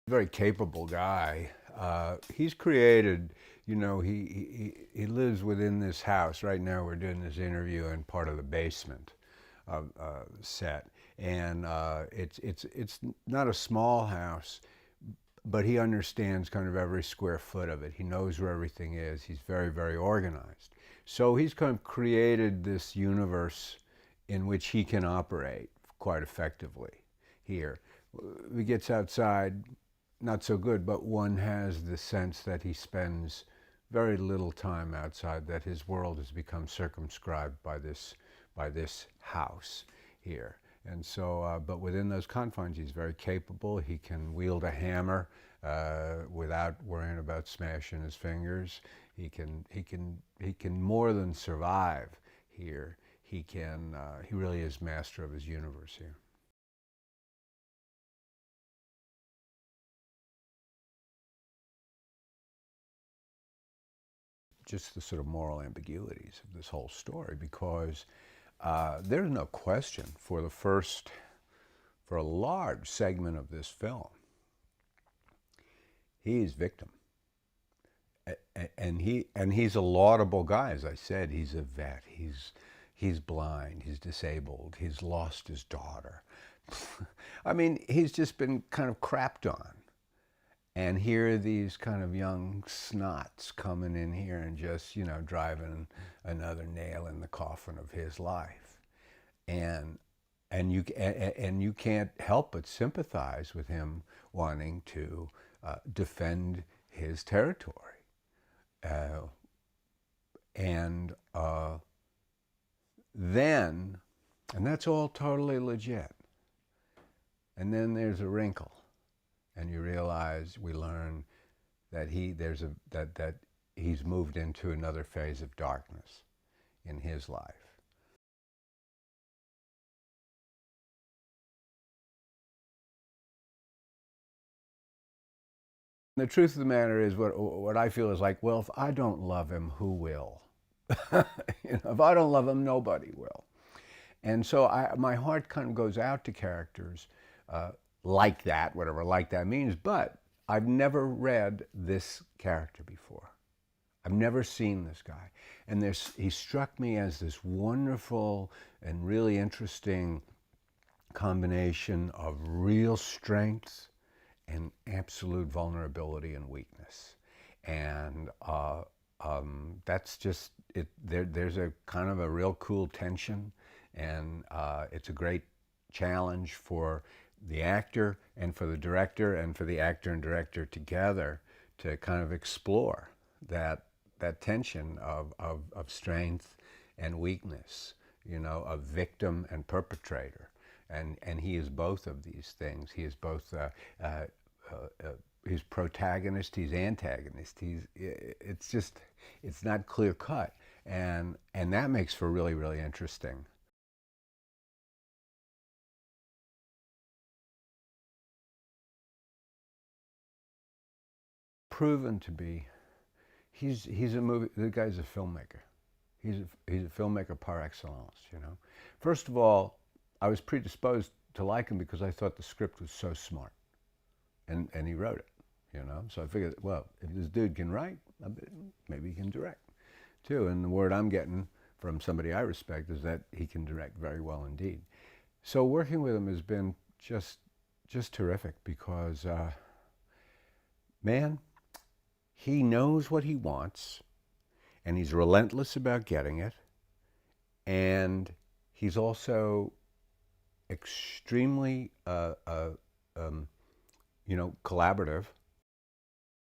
Very capable guy. He's created, he lives within this house. Right now we're doing this interview in part of the basement of the set. And it's not a small house, but he understands kind of every square foot of it. He knows where everything is. He's very, very organized. So he's kind of created this universe in which he can operate quite effectively here. He gets outside, not so good, but one has the sense that he spends very little time outside, that his world has become circumscribed by this house here. And so, but within those confines, he's very capable. He can wield a hammer without worrying about smashing his fingers. He can more than survive here. He really is master of his universe here. Just the sort of moral ambiguities of this whole story, because there's no question for a large segment of this film, he's victim. And he's a laudable guy. As I said, he's a vet. He's blind. He's disabled. He's lost his daughter. I mean, he's just been kind of crapped on. And here are these kind of young snots coming in here and just, driving another nail in the coffin of his life. And you can't help but sympathize with him wanting to defend his territory. Uh, and then, and that's all totally legit. And then there's a wrinkle, and you realize, we learn that that he's moved into another phase of darkness in his life. The truth of the matter is, what I feel is like, well, if I don't love him, who will? If I don't love him, nobody will. And so my heart kind of goes out to characters like that, whatever like that means. But I've never read this character before. I've never seen this guy. And he struck me as this wonderful and really interesting combination of real strength and absolute vulnerability and weakness. And that's just it. There's a kind of a real cool tension, and it's a great challenge for the actor and for the director and for the actor and director together to kind of explore that tension of strength and weakness, of victim and perpetrator. And he is both of these things. He is both he's protagonist, he's antagonist. It's not clear cut, and that makes for really, really interesting. Proven to be, he's a movie. The guy's a filmmaker. He's a filmmaker par excellence. First of all, I was predisposed to like him because I thought the script was so smart, and he wrote it. So I figured, well, if this dude can write, maybe he can direct too. And the word I'm getting from somebody I respect is that he can direct very well indeed. So working with him has been just terrific, because man, he knows what he wants, and he's relentless about getting it, and he's also extremely collaborative